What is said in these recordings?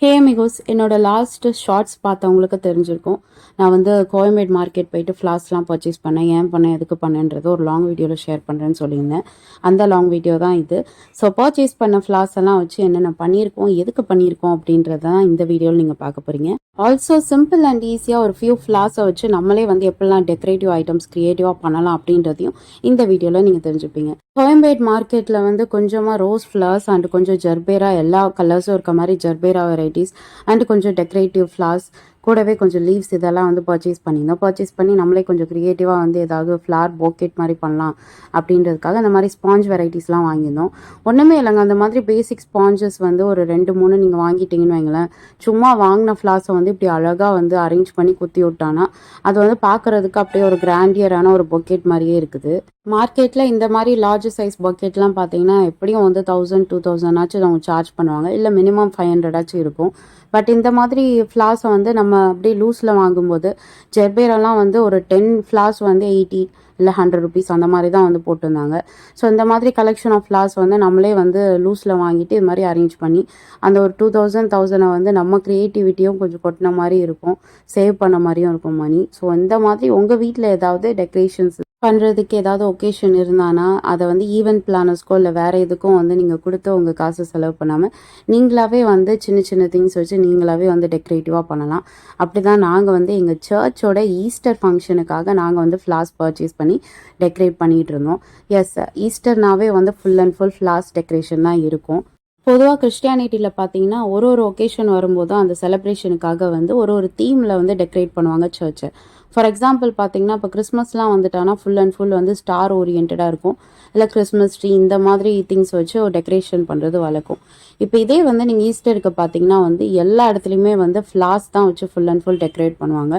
ஹே மிகோஸ் என்னோட last shorts பார்த்தவங்களுக்கு தெரிஞ்சிருக்கும். நான் வந்து கோயம்பேடு மார்க்கெட் போயிட்டு ஃப்ளாஸ்லாம் பர்ச்சேஸ் பண்ணேன். ஏன் பண்ணேன், எதுக்கு பண்ணேன்றது ஒரு லாங் வீடியோவில் ஷேர் பண்ணுறேன்னு சொல்லியிருந்தேன். அந்த லாங் வீடியோ தான் இது. ஸோ பர்ச்சேஸ் பண்ண ஃப்ளாஸ் எல்லாம் வச்சு என்னென்ன பண்ணியிருக்கோம், எதுக்கு பண்ணியிருக்கோம் அப்படின்றத தான் இந்த வீடியோவில் நீங்கள் பார்க்க போகிறீங்க. ஆல்சோ சிம்பிள் அண்ட் ஈஸியாக ஒரு ஃபியூ ஃப்ளாஸை வச்சு நம்மளே வந்து எப்படிலாம் டெக்கரேட்டிவ் ஐட்டம்ஸ் க்ரியேட்டிவாக பண்ணலாம் அப்படின்றதையும் இந்த வீடியோவில் நீங்கள் தெரிஞ்சுப்பீங்க. கோயம்பேடு மார்க்கெட்டில் வந்து கொஞ்சமாக ரோஸ் ஃப்ளவர்ஸ் அண்ட் கொஞ்சம் ஜர்பேரா, எல்லா கலர்ஸும் இருக்க மாதிரி ஜர்பேரா வெரைட்டிஸ் அண்ட் கொஞ்சம் டெக்கரேட்டிவ் ஃப்ளார்ஸ், கூடவே கொஞ்சம் லீவ்ஸ் இதெல்லாம் வந்து பர்ச்சேஸ் பண்ணியிருந்தோம். பர்ச்சேஸ் பண்ணி நம்மளே கொஞ்சம் க்ரியேட்டிவாக வந்து ஏதாவது ஃப்ளார் போக்கெட் மாதிரி பண்ணலாம் அப்படின்றதுக்காக அந்த மாதிரி ஸ்பாஞ்ச் வெரைட்டிஸ்லாம் வாங்கியிருந்தோம். ஒன்றுமே இல்லைங்க, அந்த மாதிரி பேசிக் ஸ்பாஞ்சஸ் வந்து ஒரு 2-3 நீங்கள் வாங்கிட்டீங்கன்னு வைங்களேன். சும்மா வாங்கின ஃப்ளார்ஸை வந்து இப்படி அழகாக வந்து அரேஞ்ச் பண்ணி குத்தி விட்டானா அது வந்து பார்க்குறதுக்கு அப்படியே ஒரு கிராண்டியரான ஒரு பொக்கெட் மாதிரியே இருக்குது. மார்க்கெட்டில் இந்த மாதிரி லார்ஜ் சைஸ் பக்கெட்லாம் பார்த்தீங்கன்னா எப்படியும் வந்து 1000-2000 ஆச்சும் அவங்க சார்ஜ் பண்ணுவாங்க, இல்லை மினிமம் 500 ஆச்சும் இருக்கும். பட் இந்த மாதிரி ஃப்ளார்ஸை வந்து நம்ம அப்படியே லூஸில் வாங்கும்போது ஜெர்பேரெல்லாம் வந்து ஒரு 10 ஃப்ளார்ஸ் வந்து 80 இல்லை 100 ருபீஸ் அந்த மாதிரி தான் வந்து போட்டிருந்தாங்க. ஸோ இந்த மாதிரி கலெக்ஷன் ஆஃப் ஃப்ளார்ஸ் வந்து நம்மளே வந்து லூஸில் வாங்கிட்டு இது மாதிரி அரேஞ்ச் பண்ணி அந்த ஒரு 2000 வந்து நம்ம க்ரியேட்டிவிட்டியும் கொஞ்சம் கொட்டின மாதிரி இருக்கும், சேவ் பண்ண மாதிரியும் இருக்கும் மணி. ஸோ இந்த மாதிரி உங்கள் வீட்டில் ஏதாவது டெக்கரேஷன்ஸ் பண்ணுறதுக்கு ஏதாவது ஒகேஷன் இருந்தானா அதை வந்து ஈவெண்ட் பிளானர்ஸ்க்கோ இல்லை வேறு எதுக்கும் வந்து நீங்கள் கொடுத்து உங்கள் காசு செலவு பண்ணாமல் நீங்களாகவே வந்து சின்ன சின்ன திங்ஸ் வச்சு நீங்களாகவே வந்து டெக்கரேட்டிவாக பண்ணலாம். அப்படி தான் நாங்கள் வந்து எங்கள் சர்ச்சோட ஈஸ்டர் ஃபங்க்ஷனுக்காக நாங்கள் வந்து ஃப்ளார்ஸ் பர்ச்சேஸ் பண்ணி டெக்கரேட் பண்ணிகிட்டு இருந்தோம். எஸ், ஈஸ்டர்னாவே வந்து full and full flowers decoration தான் இருக்கும். பொதுவாக கிறிஸ்டியானிட்டியில் பார்த்தீங்கன்னா ஒரு ஒகேஷன் வரும்போதும் அந்த செலிப்ரேஷனுக்காக வந்து ஒரு தீமில் வந்து டெக்கரேட் பண்ணுவாங்க சர்ச்சை. ஃபார் எக்ஸாம்பிள் பார்த்தீங்கன்னா இப்போ கிறிஸ்மஸ்லாம் வந்துட்டானா ஃபுல் அண்ட் ஃபுல் வந்து ஸ்டார் ஓரியன்டாக இருக்கும், இல்லை கிறிஸ்மஸ் ட்ரீ இந்த மாதிரி திங்ஸ் வச்சு ஒரு டெக்கரேஷன் பண்ணுறது வழக்கம். இப்போ இதே வந்து நீங்கள் ஈஸ்டருக்கு பார்த்தீங்கன்னா வந்து எல்லா இடத்துலையுமே வந்து ஃப்ளார்ஸ் தான் வச்சு ஃபுல் அண்ட் ஃபுல் டெக்கரேட் பண்ணுவாங்க.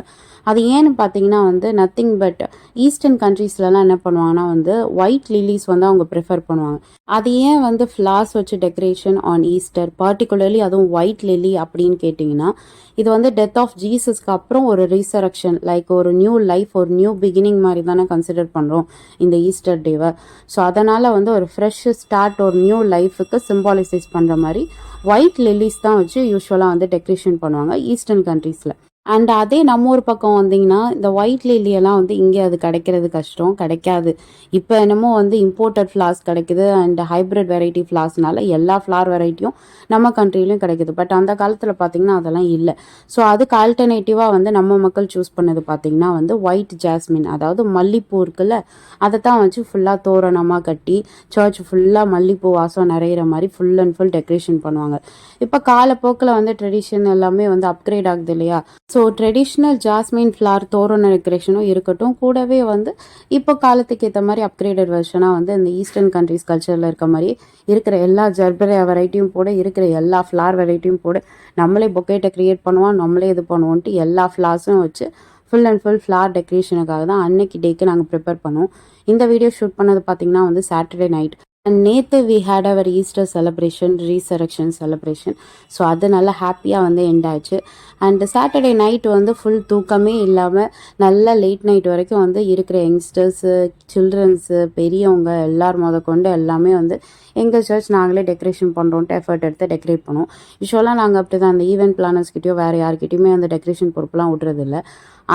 அது ஏன்னு பார்த்தீங்கன்னா வந்து நத்திங் பட் ஈஸ்டர்ன் கண்ட்ரீஸ்லலாம் என்ன பண்ணுவாங்கன்னா வந்து ஒயிட் லில்லிஸ் வந்து அவங்க ப்ரிஃபர் பண்ணுவாங்க. அது ஏன் வந்து ஃப்ளார்ஸ் வச்சு டெக்கரேஷன் ஆன் ஈஸ்டர், பர்டிகுலர்லி அதுவும் ஒயிட் லில்லி அப்படின்னு கேட்டிங்கன்னா, இது வந்து டெத் ஆஃப் ஜீசஸ்க்கு அப்புறம் ஒரு ரீசரக்ஷன், லைக் ஒரு நியூ லைஃப், ஒரு நியூ பிகினிங் மாதிரி தானே கன்சிடர் பண்ணுறோம் இந்த ஈஸ்டர் டேவை. ஸோ அதனால் வந்து ஒரு ஃப்ரெஷ் ஸ்டார்ட், ஒரு நியூ லைஃபுக்கு சிம்பாலிசைஸ் பண்ணுற மாதிரி ஒயிட் லில்லிஸ் தான் வச்சு யூஸ்வலாக வந்து டெக்கரேஷன் பண்ணுவாங்க ஈஸ்டர்ன் கண்ட்ரீஸில். அண்ட் அதே நம்ம ஊர் பக்கம் வந்தீங்கன்னா இந்த ஒயிட் லில்லியெல்லாம் வந்து இங்கே அது கிடைக்கிறது கஷ்டம், கிடைக்காது. இப்போ என்னமோ வந்து இம்போர்ட்டட் ஃப்ளார்ஸ் கிடைக்குது அண்ட் ஹைப்ரிட் வெரைட்டி ஃப்ளார்ஸ்னால எல்லா ஃப்ளார் வெரைட்டியும் நம்ம கண்ட்ரிலையும் கிடைக்குது. பட் அந்த காலத்தில் பார்த்திங்கன்னா அதெல்லாம் இல்லை. ஸோ அதுக்கு ஆல்டர்னேட்டிவாக வந்து நம்ம மக்கள் சூஸ் பண்ணது பார்த்திங்கன்னா வந்து ஒயிட் ஜாஸ்மின், அதாவது மல்லிப்பூ இருக்குல்ல, அதை தான் வச்சு ஃபுல்லாக தோரணமாக கட்டி சர்ச் ஃபுல்லாக மல்லிப்பூ வாசம் நிறையிற மாதிரி ஃபுல் அண்ட் ஃபுல் டெக்கரேஷன் பண்ணுவாங்க. இப்போ காலப்போக்கில் வந்து ட்ரெடிஷன் எல்லாமே வந்து அப்கிரேட் ஆகுது இல்லையா. ஸோ ட்ரெடிஷ்னல் ஜாஸ்மின் ஃப்ளார் தோரண டெக்கரேஷனும் இருக்கட்டும், கூடவே வந்து இப்போ காலத்துக்கு ஏற்ற மாதிரி அப்கிரேடட் வெர்ஷனாக வந்து இந்த ஈஸ்டர்ன் கண்ட்ரீஸ் கல்ச்சரில் இருக்க மாதிரி இருக்கிற எல்லா ஜர்பரா வெரைட்டியும் போட, இருக்கிற எல்லா ஃப்ளார் வெரைட்டியும் போட, நம்மளே பொக்கேட்டை க்ரியேட் பண்ணுவோம், நம்மளே இது பண்ணுவோன்ட்டு எல்லா ஃப்ளார்ஸும் வச்சு ஃபுல் அண்ட் ஃபுல் ஃப்ளார் டெக்கரேஷனுக்காக தான் அன்னைக்கு டேக்கு நாங்கள் ப்ரிப்பேர் பண்ணுவோம். இந்த வீடியோ ஷூட் பண்ணது பார்த்திங்கன்னா வந்து சாட்டர்டே நைட். அண்ட் நேற்று we had our Easter celebration, resurrection celebration. So அது நல்லா ஹாப்பியாக வந்து எண்ட் ஆச்சு. அண்ட் சாட்டர்டே நைட் வந்து ஃபுல் தூக்கமே இல்லாமல் நல்லா லேட் நைட் வரைக்கும் வந்து இருக்கிற யங்ஸ்டர்ஸு, சில்ட்ரன்ஸு, பெரியவங்க எல்லார் கொண்டு எல்லாமே வந்து எங்கள் சர்ச் நாங்களே டெக்கரேஷன் பண்ணுறோன்ட்டு எஃபர்ட் எடுத்து டெக்கரேட் பண்ணுவோம். யூஸ்வலாக நாங்கள் அப்படி தான் அந்த ஈவெண்ட் பிளானர்ஸ்கிட்டையோ வேறு யார்கிட்டையுமே அந்த டெக்கரேஷன் பொறுப்புலாம் விட்றதில்ல.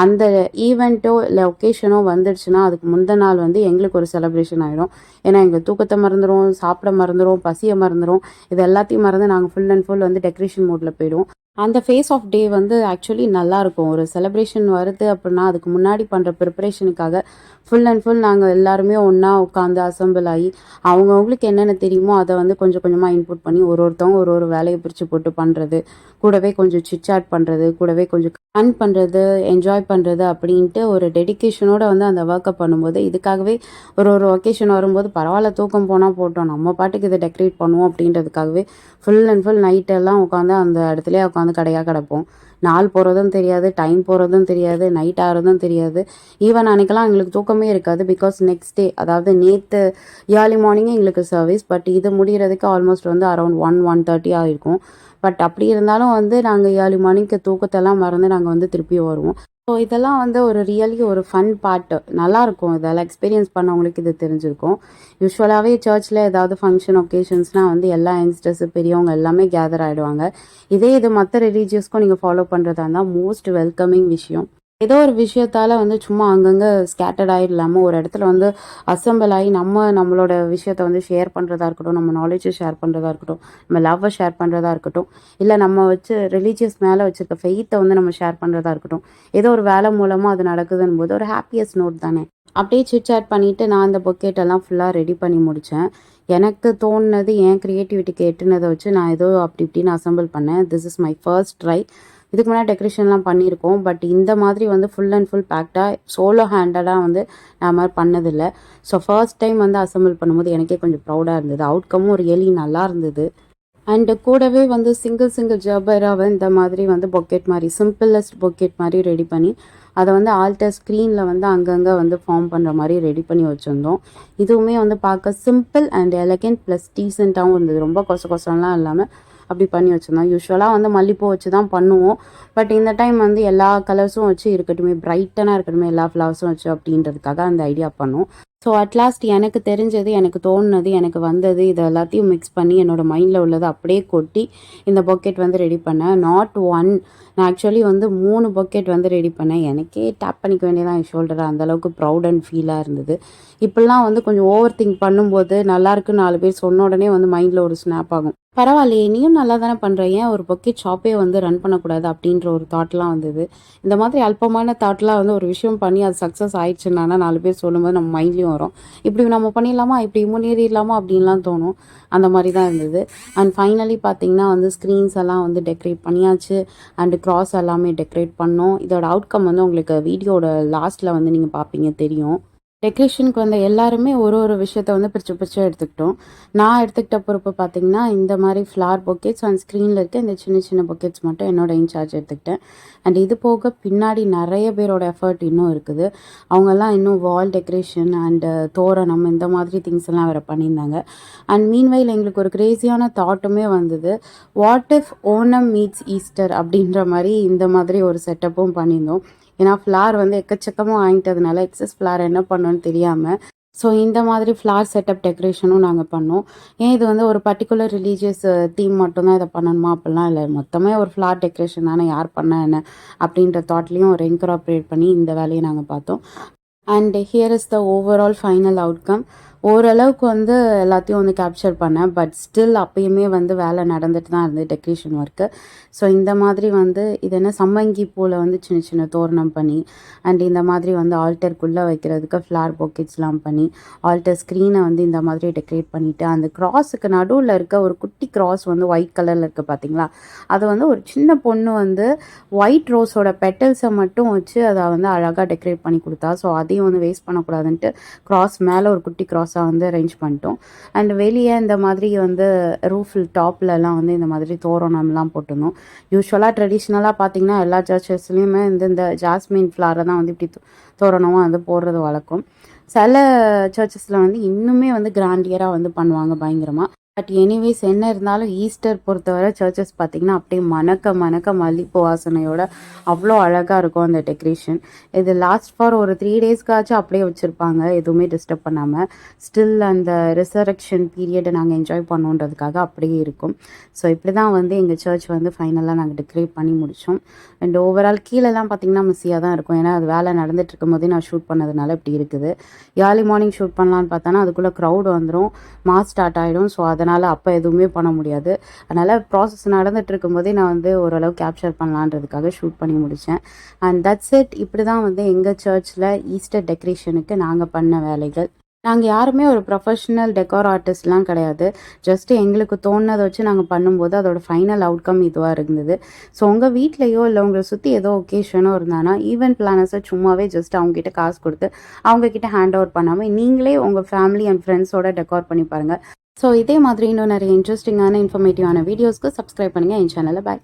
அந்த ஈவெண்ட்டோ இல்லை ஒகேஷனோ வந்துடுச்சுன்னா அதுக்கு முந்தின நாள் வந்து எங்களுக்கு ஒரு செலிப்ரேஷன் ஆகிடும். ஏன்னா எங்கள் தூக்கத்தை மறந்துடும், சாப்பிட மறந்துடும், பசியை மறந்துடும், இது எல்லாத்தையும் மறந்து நாங்கள் ஃபுல் அண்ட் ஃபுல் வந்து டெக்கரேஷன் மோடில் போயிடுவோம். அந்த ஃபேஸ் ஆஃப் டே வந்து ஆக்சுவலி நல்லாயிருக்கும். ஒரு செலிப்ரேஷன் வருது அப்படின்னா அதுக்கு முன்னாடி பண்ணுற ப்ரிப்பரேஷனுக்காக ஃபுல் அண்ட் ஃபுல் நாங்கள் எல்லாருமே ஒன்றா உட்காந்து அசம்பிள் ஆகி அவங்கவுங்களுக்கு என்னென்ன தெரியுமோ அதை வந்து கொஞ்சம் கொஞ்சமாக இன்புட் பண்ணி ஒருத்தவங்க ஒரு வேலையை பிரித்து போட்டு பண்ணுறது, கூடவே கொஞ்சம் சிட்சாட் பண்ணுறது, கூடவே கொஞ்சம் ஃபன் பண்ணுறது, என்ஜாய் பண்ணுறது அப்படின்ட்டு ஒரு டெடிக்கேஷனோடு வந்து அந்த ஒர்க்கை பண்ணும்போது இதுக்காகவே ஒரு ஒகேஷன் வரும்போது பரவாயில்ல தூக்கம் போனால் போட்டோம், நம்ம பாட்டுக்கு இதை டெக்கரேட் பண்ணுவோம் அப்படின்றதுக்காகவே ஃபுல் அண்ட் ஃபுல் நைட்டெல்லாம் உட்காந்து அந்த இடத்துலேயே உட்காந்து கடையாக கிடப்போம். நாள் போகிறதும் தெரியாது, டைம் போகிறதும் தெரியாது, நைட் ஆகிறதும் தெரியாது. ஈவன் அன்றைக்கெல்லாம் எங்களுக்கு தூக்கமே இருக்காது. பிகாஸ் நெக்ஸ்ட் டே, அதாவது நேற்று ஏர்லி மார்னிங்கே எங்களுக்கு சர்வீஸ். பட் இது முடிகிறதுக்கு ஆல்மோஸ்ட் வந்து அரௌண்ட் 1-1:30 ஆகிருக்கும். பட் அப்படி இருந்தாலும் வந்து நாங்கள் ஏர்லி மார்னிங்க்கு தூக்கத்தெல்லாம் மறந்து நாங்கள் வந்து திருப்பி வருவோம். ஸோ இதெல்லாம் வந்து ஒரு ரியலி ஒரு ஃபன் பார்ட்டு. நல்லாயிருக்கும். இதெல்லாம் எக்ஸ்பீரியன்ஸ் பண்ணவங்களுக்கு இது தெரிஞ்சிருக்கும். யூஸ்வலாகவே சர்ச்சில் ஏதாவது ஃபங்க்ஷன் ஒகேஷன்ஸ்னால் வந்து எல்லா யங்ஸ்டர்ஸு பெரியவங்க எல்லாமே கேதர் ஆகிடுவாங்க. இதே இது மற்ற ரிலீஜியஸ்க்கும் நீங்கள் ஃபாலோ பண்ணுறதா இருந்தால் மோஸ்ட் வெல்கமிங் விஷயம். ஏதோ ஒரு விஷயத்தால் வந்து சும்மா அங்கங்கே ஸ்கேட்டர்ட் இல்லாமல் ஒரு இடத்துல வந்து அசம்பிள் ஆகி நம்மளோட விஷயத்த வந்து ஷேர் பண்ணுறதா இருக்கட்டும், நம்ம நாலேஜை ஷேர் பண்ணுறதா இருக்கட்டும், நம்ம லவ்வை ஷேர் பண்ணுறதா இருக்கட்டும், இல்லை நம்ம வச்சு ரிலீஜியஸ் மேலே வச்சுருக்க ஃபெய்த்தை வந்து நம்ம ஷேர் பண்ணுறதா இருக்கட்டும், ஏதோ ஒரு வேலை மூலமாக அது நடக்குதுன்னு போது ஒரு ஹாப்பியஸ்ட் நோட் தானே. அப்படியே சிட் பண்ணிவிட்டு நான் அந்த பொக்கெட்டெல்லாம் ஃபுல்லாக ரெடி பண்ணி முடித்தேன். எனக்கு தோணுனது என் க்ரியேட்டிவிட்டிக்கு எட்டுனதை வச்சு நான் ஏதோ அப்படி இப்படின்னு அசம்பிள் பண்ணேன். This is my first try. இதுக்கு முன்னாடி டெக்கரேஷன்லாம் பண்ணியிருக்கோம். பட் இந்த மாதிரி வந்து ஃபுல் அண்ட் ஃபுல் பேக்டாக சோலோ ஹேண்டடாக வந்து நான் மாதிரி பண்ணதில்லை. ஸோ ஃபர்ஸ்ட் டைம் வந்து அசம்பிள் பண்ணும்போது எனக்கே கொஞ்சம் ப்ரௌடாக இருந்தது. அவுட்கமும் ரியலி நல்லா இருந்தது. அண்டு கூடவே வந்து சிங்கிள் ஜர்பராவை இந்த மாதிரி வந்து பொக்கெட் மாதிரி சிம்பிளஸ்ட் பொக்கெட் மாதிரி ரெடி பண்ணி அதை வந்து ஆல்டர் ஸ்க்ரீனில் வந்து அங்கங்கே வந்து ஃபார்ம் பண்ணுற மாதிரி ரெடி பண்ணி வச்சுருந்தோம். இதுவுமே வந்து பார்க்க சிம்பிள் அண்ட் எலகெண்ட் ப்ளஸ் டீசெண்டாகவும் இருந்தது. ரொம்ப கொசம்லாம் இல்லாமல் அப்படி பண்ணி வச்சுருந்தோம். யூஸ்வலாக வந்து மல்லிப்பூ வச்சு தான் பண்ணுவோம். பட் இந்த டைம் வந்து எல்லா கலர்ஸும் வச்சு இருக்கட்டுமே, பிரைட்டனாக இருக்கட்டுமே எல்லா ஃப்ளவர்ஸும் வச்சு அப்படின்றதுக்காக அந்த ஐடியா பண்ணோம். ஸோ அட்லாஸ்ட் எனக்கு தெரிஞ்சது, எனக்கு தோணுனது, எனக்கு வந்தது, இது எல்லாத்தையும் மிக்ஸ் பண்ணி என்னோடய மைண்டில் உள்ளது அப்படியே கொட்டி இந்த பொக்கெட் வந்து ரெடி பண்ணேன். நாட் ஒன், நான் ஆக்சுவலி வந்து 3 பொக்கெட் வந்து ரெடி பண்ணேன். எனக்கே டேப் பண்ணிக்க வேண்டியதான் என் ஷோல்டரை. அந்தளவுக்கு ப்ரௌட் அண்ட் ஃபீலாக இருந்தது. இப்படிலாம் வந்து கொஞ்சம் ஓவர் திங்க் பண்ணும்போது நல்லாயிருக்குன்னு 4 பேர் சொன்ன உடனே வந்து மைண்டில் ஒரு ஸ்னாப் ஆகும். பரவாயில்லையே, நீயும் நல்லா தானே பண்ணுற, ஏன் ஒரு பொக்கெட் ஷாப்பே வந்து ரன் பண்ணக்கூடாது அப்படின்ற ஒரு தாட்லாம் வந்தது. இந்த மாதிரி அல்பமான தாட்லாம் வந்து ஒரு விஷயம் பண்ணி அது சக்ஸஸ் ஆயிடுச்சுன்னா 4 பேர் சொல்லும்போது நம்ம மைண்ட்லேயும் வரும். இப்படி நம்ம பண்ணிடலாமா, இப்படி முன்னேறிடலாமா அப்படின்லாம் தோணும். அந்த மாதிரி தான் இருந்தது. அண்ட் ஃபைனலி பார்த்திங்கன்னா வந்து ஸ்க்ரீன்ஸ் எல்லாம் வந்து டெக்கரேட் பண்ணியாச்சு. அண்டு க்ராஸ் எல்லாமே டெக்கரேட் பண்ணோம். இதோட அவுட்கம் வந்து உங்களுக்கு வீடியோட லாஸ்ட்டில் வந்து நீங்கள் பார்ப்பீங்க, தெரியும். டெக்கரேஷனுக்கு வந்த எல்லாருமே ஒரு விஷயத்த வந்து பிரித்து எடுத்துக்கிட்டோம். நான் எடுத்துக்கிட்ட பொறுப்பு பார்த்திங்கன்னா இந்த மாதிரி ஃப்ளார் பொக்கெட்ஸ் அண்ட் ஸ்க்ரீனில் இருக்க இந்த சின்ன பொக்கெட்ஸ் மட்டும் என்னோட இன்சார்ஜ் எடுத்துக்கிட்டேன். அண்ட் இது போக பின்னாடி நிறைய பேரோட எஃபர்ட் இன்னும் இருக்குது. அவங்கெல்லாம் இன்னும் வால் டெக்கரேஷன் அண்டு தோரணம் இந்த மாதிரி திங்ஸ் எல்லாம் வேறு பண்ணியிருந்தாங்க. அண்ட் மீன்வைல் எங்களுக்கு ஒரு க்ரேஸியான தாட்டுமே வந்தது. What if Onam meets Easter அப்படின்ற மாதிரி இந்த மாதிரி ஒரு செட்டப்பும் பண்ணியிருந்தோம். ஏன்னா ஃப்ளார் வந்து எக்கச்சக்கமாக வாங்கிட்டதுனால எக்ஸஸ் ஃப்ளார் என்ன பண்ணோன்னு தெரியாமல் ஸோ இந்த மாதிரி ஃப்ளார் செட்டப் டெக்கரேஷனும் நாங்கள் பண்ணோம். ஏன் இது வந்து ஒரு பர்டிகுலர் ரிலீஜியஸ் தீம் மட்டும்தான் இதை பண்ணணுமா அப்படிலாம் இல்லை. மொத்தமே ஒரு ஃப்ளார் டெக்கரேஷன் தானே, யார் பண்ண என்ன அப்படின்ற தாட்லேயும் ஒரு இன்கார்பரேட் பண்ணி இந்த வேலையை நாங்கள் பார்த்தோம். And here is the overall final outcome. ஓரளவுக்கு வந்து எல்லாத்தையும் வந்து கேப்சர் பண்ணேன். பட் ஸ்டில் அப்பயுமே வந்து வேலை நடந்துட்டு தான் இருந்தது, டெக்கரேஷன் ஒர்க்கு. ஸோ இந்த மாதிரி வந்து இது என்ன சம்மங்கி பூவில் வந்து சின்ன தோரணம் பண்ணி அண்ட் இந்த மாதிரி வந்து ஆல்டருக்குள்ளே வைக்கிறதுக்கு ஃப்ளார் பொக்கெட்ஸ்லாம் பண்ணி ஆல்டர் ஸ்க்ரீனை வந்து இந்த மாதிரி டெக்கரேட் பண்ணிவிட்டு அந்த க்ராஸுக்கு நடுவில் இருக்க ஒரு குட்டி க்ராஸ் வந்து ஒயிட் கலரில் இருக்குது பார்த்தீங்களா, அது வந்து ஒரு சின்ன பொண்ணு வந்து ஒயிட் ரோஸோட பெட்டல்ஸை மட்டும் வச்சு அதை வந்து அழகாக டெக்கரேட் பண்ணி கொடுத்தா. ஸோ அதையும் வந்து வேஸ்ட் பண்ணக்கூடாதுன்ட்டு க்ராஸ் மேலே ஒரு குட்டி க்ராஸாக வந்து அரேஞ்ச் பண்ணிட்டோம். அண்ட் வெளியே இந்த மாதிரி வந்து ரூஃபில் டாப்லலாம் வந்து இந்த மாதிரி தோரணம்லாம் போட்டிருந்தோம். யூஸ்வலாக ட்ரெடிஷ்னலாக பார்த்திங்கன்னா எல்லா சர்ச்சஸ்லேயுமே இந்த ஜாஸ்மின் ஃப்ளாரை தான் வந்து இப்படி தோரணமாக வந்து போடுறது வழக்கம். சில சர்ச்சஸில் வந்து இன்னுமே வந்து கிராண்டியராக வந்து பண்ணுவாங்க பயங்கரமாக. பட் எனிவேஸ் என்ன இருந்தாலும் ஈஸ்டர் பொறுத்தவரை சர்ச்சஸ் பார்த்திங்கன்னா அப்படியே மணக்க மல்லிப்பூ வாசனையோட அவ்வளோ அழகாக இருக்கும் அந்த டெக்கரேஷன். இது லாஸ்ட் ஃபார் ஒரு 3 டேஸ்க்காச்சும் அப்படியே வச்சுருப்பாங்க, எதுவுமே டிஸ்டர்ப் பண்ணாமல். ஸ்டில் அந்த ரிசரக்ஷன் பீரியடை நாங்கள் என்ஜாய் பண்ணோன்றதுக்காக அப்படியே இருக்கும். ஸோ இப்படி தான் வந்து எங்கள் சர்ச் வந்து ஃபைனலாக நாங்கள் டெக்கரேட் பண்ணி முடித்தோம். அண்ட் ஓவரால் கீழெல்லாம் பார்த்திங்கன்னா மிஸ்ஸியாக தான் இருக்கும். ஏன்னா அது வேலை நடந்துட்டு இருக்கும் போதே நான் ஷூட் பண்ணதுனால இப்படி இருக்குது. ஏர்லி மார்னிங் ஷூட் பண்ணலான்னு பார்த்தோன்னா அதுக்குள்ளே க்ரௌட் வந்துடும், மாஸ் ஸ்டார்ட் ஆகிடும். ஸோ அதனால் அப்போ எதுவுமே பண்ண முடியாது. அதனால் ப்ராசஸ் நடந்துகிட்டு இருக்கும்போதே நான் வந்து ஓரளவு கேப்சர் பண்ணலான்றதுக்காக ஷூட் பண்ணி முடித்தேன். And that's it. இப்படி தான் வந்து எங்கள் சர்ச்சில் ஈஸ்டர் டெக்கரேஷனுக்கு நாங்கள் பண்ண வேலைகள். நாங்கள் யாருமே ஒரு ப்ரொஃபஷ்னல் டெக்கார் ஆர்டிஸ்ட்லாம் கிடையாது. ஜஸ்ட்டு எங்களுக்கு தோணுனதை வச்சு நாங்கள் பண்ணும்போது அதோட ஃபைனல் அவுட்கம் இதுவாக இருந்தது. ஸோ உங்கள் வீட்லேயோ இல்லை உங்களை சுற்றி ஏதோ ஒகேஷனோ இருந்தானா ஈவெண்ட் பிளானர்ஸை சும்மாவே ஜஸ்ட் அவங்ககிட்ட காசு கொடுத்து அவங்கக்கிட்ட ஹேண்ட் ஓவர் பண்ணாமல் நீங்களே உங்கள் ஃபேமிலி அண்ட் ஃப்ரெண்ட்ஸோட டெக்கார் பண்ணி பாருங்கள். ஸோ இதே மாதிரி இன்னும் நிறைய இன்ட்ரெஸ்டிங்கான இன்ஃபர்மேட்டிவான வீடியோஸ்க்கு சப்ஸ்கிரைப் பண்ணுங்கள் என் சேனலை. பாய்.